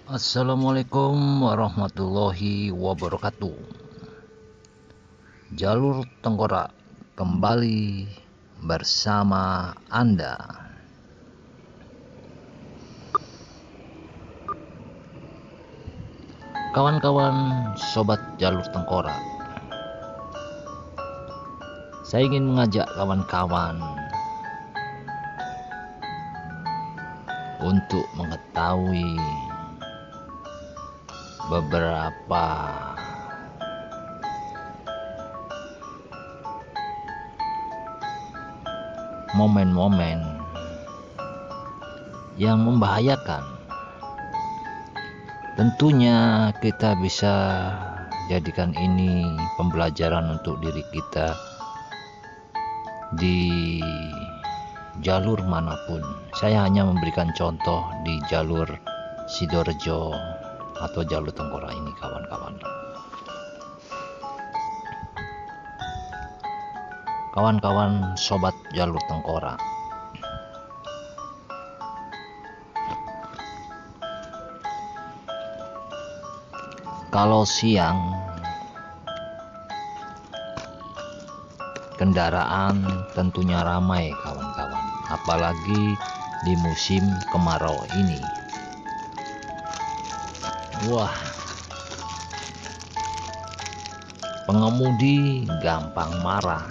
Assalamualaikum warahmatullahi wabarakatuh. Jalur Tengkorak kembali bersama Anda. Kawan-kawan sobat Jalur Tengkorak, saya ingin mengajak kawan-kawan untuk mengetahui beberapa momen-momen yang membahayakan. Tentunya kita bisa jadikan ini pembelajaran untuk diri kita di jalur manapun. Saya hanya memberikan contoh di jalur Sidorejo atau jalur Tengkorak ini, kawan-kawan. Kawan-kawan sobat jalur Tengkorak, kalau siang kendaraan tentunya ramai, kawan-kawan, apalagi di musim kemarau ini. Wah, pengemudi gampang marah,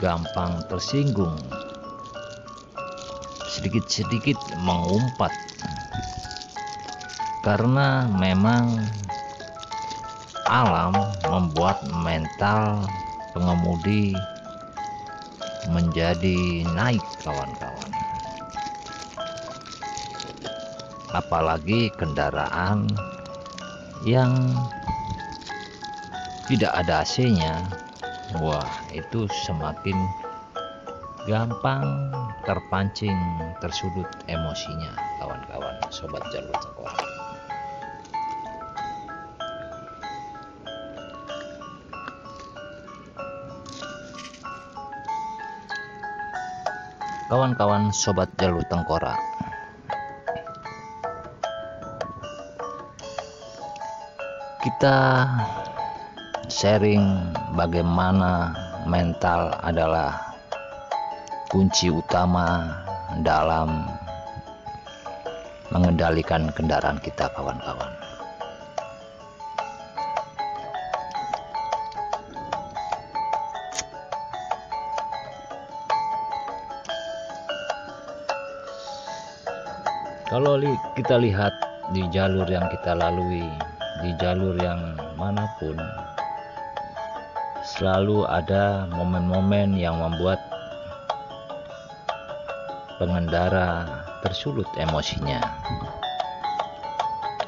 gampang tersinggung, sedikit-sedikit mengumpat, karena memang alam membuat mental pengemudi menjadi naik, kawan-kawan. Apalagi kendaraan yang tidak ada AC-nya, wah, itu semakin gampang terpancing, tersudut emosinya, kawan-kawan sobat jalur Tengkorak. Kawan-kawan sobat jalur Tengkorak, kita sharing bagaimana mental adalah kunci utama dalam mengendalikan kendaraan kita, kawan-kawan. Kalau kita lihat di jalur yang kita lalui, di jalur yang manapun, selalu ada momen-momen yang membuat pengendara tersulut emosinya.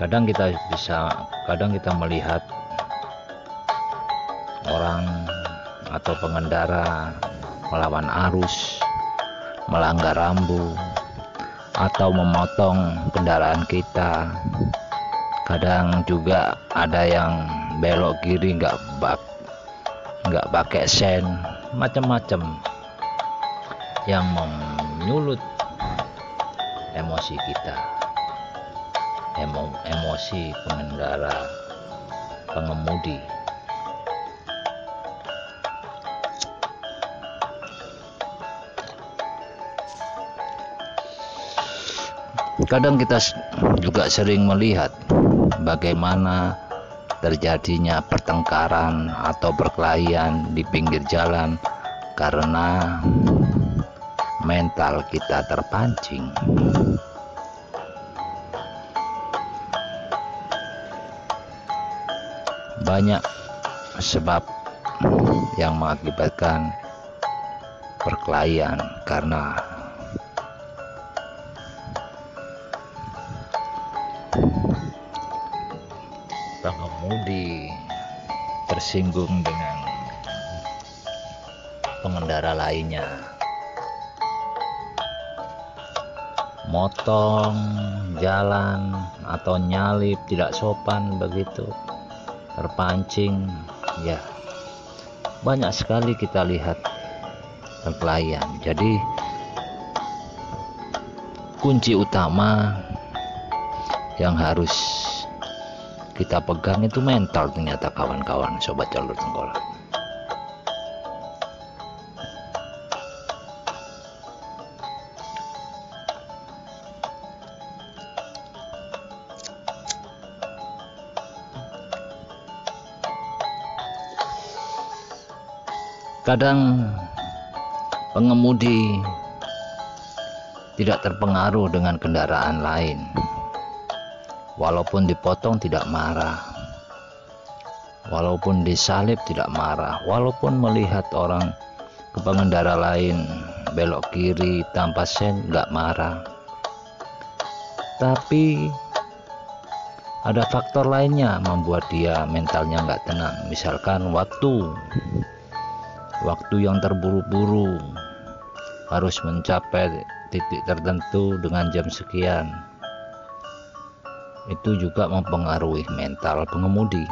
Kadang kita melihat orang atau pengendara melawan arus, melanggar rambu, atau memotong kendaraan kita. Kadang juga ada yang belok kiri nggak pakai sen, macam-macam yang menyulut emosi kita, emosi pengemudi. Kadang kita juga sering melihat bagaimana terjadinya pertengkaran atau perkelahian di pinggir jalan karena mental kita terpancing. Banyak sebab yang mengakibatkan perkelahian karena pengemudi tersinggung dengan pengendara lainnya, motong jalan atau nyalip tidak sopan begitu, terpancing, ya banyak sekali kita lihat perkelahian. Jadi kunci utama yang harus kita pegang itu mental ternyata kawan-kawan sobat jalur tengkorak. Kadang pengemudi tidak terpengaruh dengan kendaraan lain, walaupun dipotong tidak marah, walaupun disalip tidak marah, walaupun melihat orang ke pengendara lain belok kiri tanpa sen nggak marah. Tapi ada faktor lainnya membuat dia mentalnya nggak tenang, misalkan waktu yang terburu-buru, harus mencapai titik tertentu dengan jam sekian. Itu juga mempengaruhi mental pengemudi.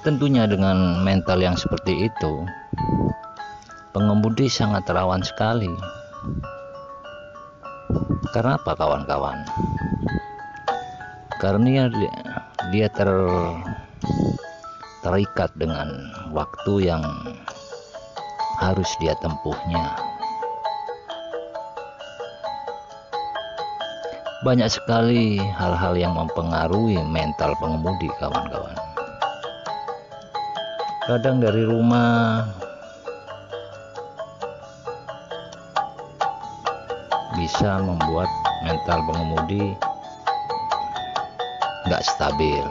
Tentunya dengan mental yang seperti itu, pengemudi sangat rawan sekali. Karena apa kawan-kawan? Karena dia terikat dengan waktu yang harus dia tempuhnya. Banyak sekali hal-hal yang mempengaruhi mental pengemudi kawan-kawan. Kadang dari rumah bisa membuat mental pengemudi nggak stabil.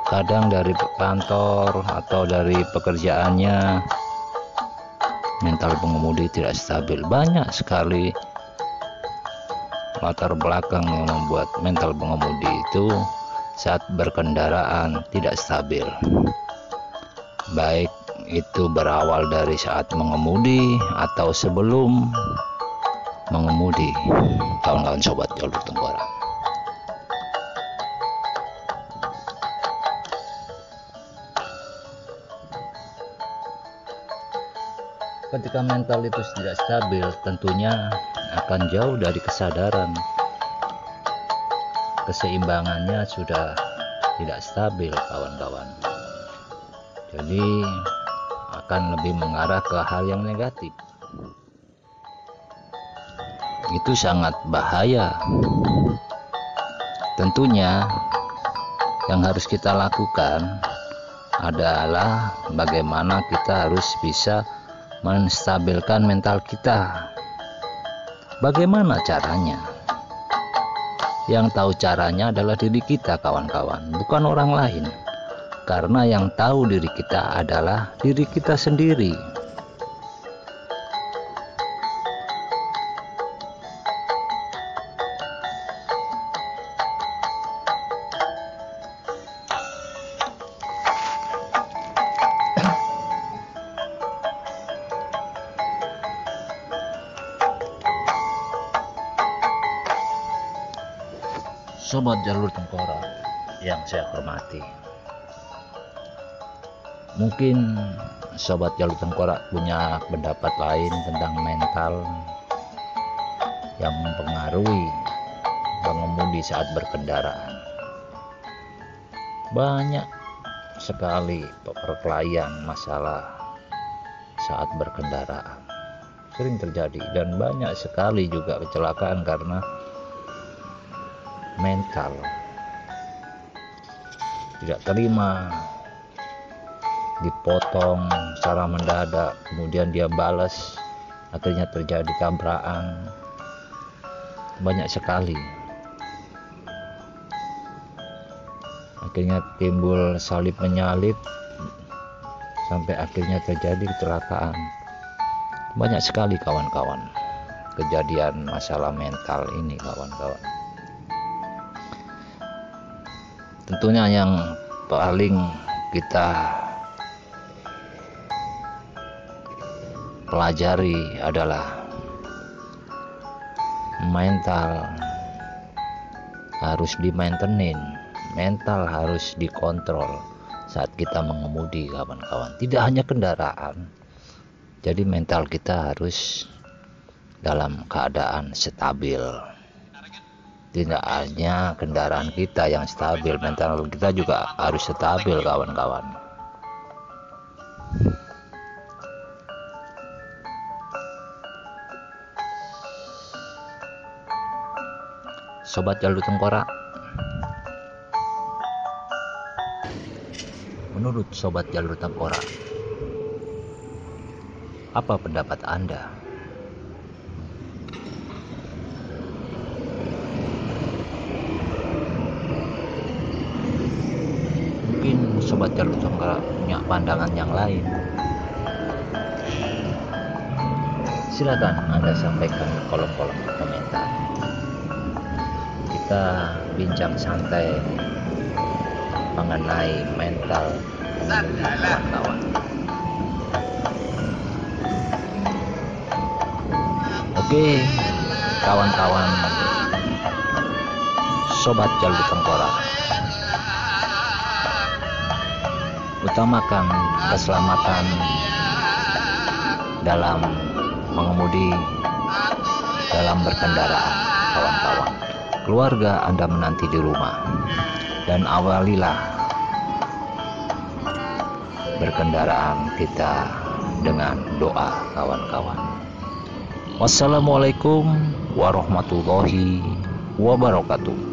Kadang dari kantor atau dari pekerjaannya mental pengemudi tidak stabil. Banyak sekali latar belakang yang membuat mental pengemudi itu saat berkendaraan tidak stabil, baik itu berawal dari saat mengemudi atau sebelum mengemudi, kawan-kawan sobat jalur tengkorak. Ketika mental itu tidak stabil, tentunya akan jauh dari kesadaran. Keseimbangannya sudah tidak stabil kawan-kawan. Jadi akan lebih mengarah ke hal yang negatif. Itu sangat bahaya. Tentunya yang harus kita lakukan adalah bagaimana kita harus bisa menstabilkan mental kita. Bagaimana caranya? Yang tahu caranya adalah diri kita kawan-kawan, bukan orang lain. Karena yang tahu diri kita adalah diri kita sendiri. Sobat jalur tengkorak yang saya hormati, mungkin sobat jalur tengkorak punya pendapat lain tentang mental yang mempengaruhi pengemudi saat berkendaraan. Banyak sekali perkelahian masalah saat berkendaraan sering terjadi, dan banyak sekali juga kecelakaan karena mental tidak terima, dipotong secara mendadak, kemudian dia balas, akhirnya terjadi tabrakan. Banyak sekali, akhirnya timbul salip menyalip sampai akhirnya terjadi kecelakaan. Banyak sekali kawan-kawan kejadian masalah mental ini kawan-kawan. Tentunya yang paling kita pelajari adalah mental harus di-maintain, mental harus dikontrol. saat kita mengemudi, kawan-kawan. Tidak hanya kendaraan, jadi mental kita harus dalam keadaan stabil. Tidak hanya kendaraan kita yang stabil, mental kita juga harus stabil, kawan-kawan. Sobat Jalur Tengkorak, menurut Sobat Jalur Tengkorak, apa pendapat Anda? Mungkin Sobat Jalur Tengkorak punya pandangan yang lain. Silakan Anda sampaikan di kolom-kolom komentar. Kita bincang santai mengenai mental kawan-kawan. Oke, kawan-kawan Sobat Jalur Tengkorak, utamakan keselamatan dalam mengemudi, dalam berkendaraan, kawan-kawan. Keluarga Anda menanti di rumah, dan awalilah berkendaraan kita dengan doa, kawan-kawan. Wassalamualaikum warahmatullahi wabarakatuh.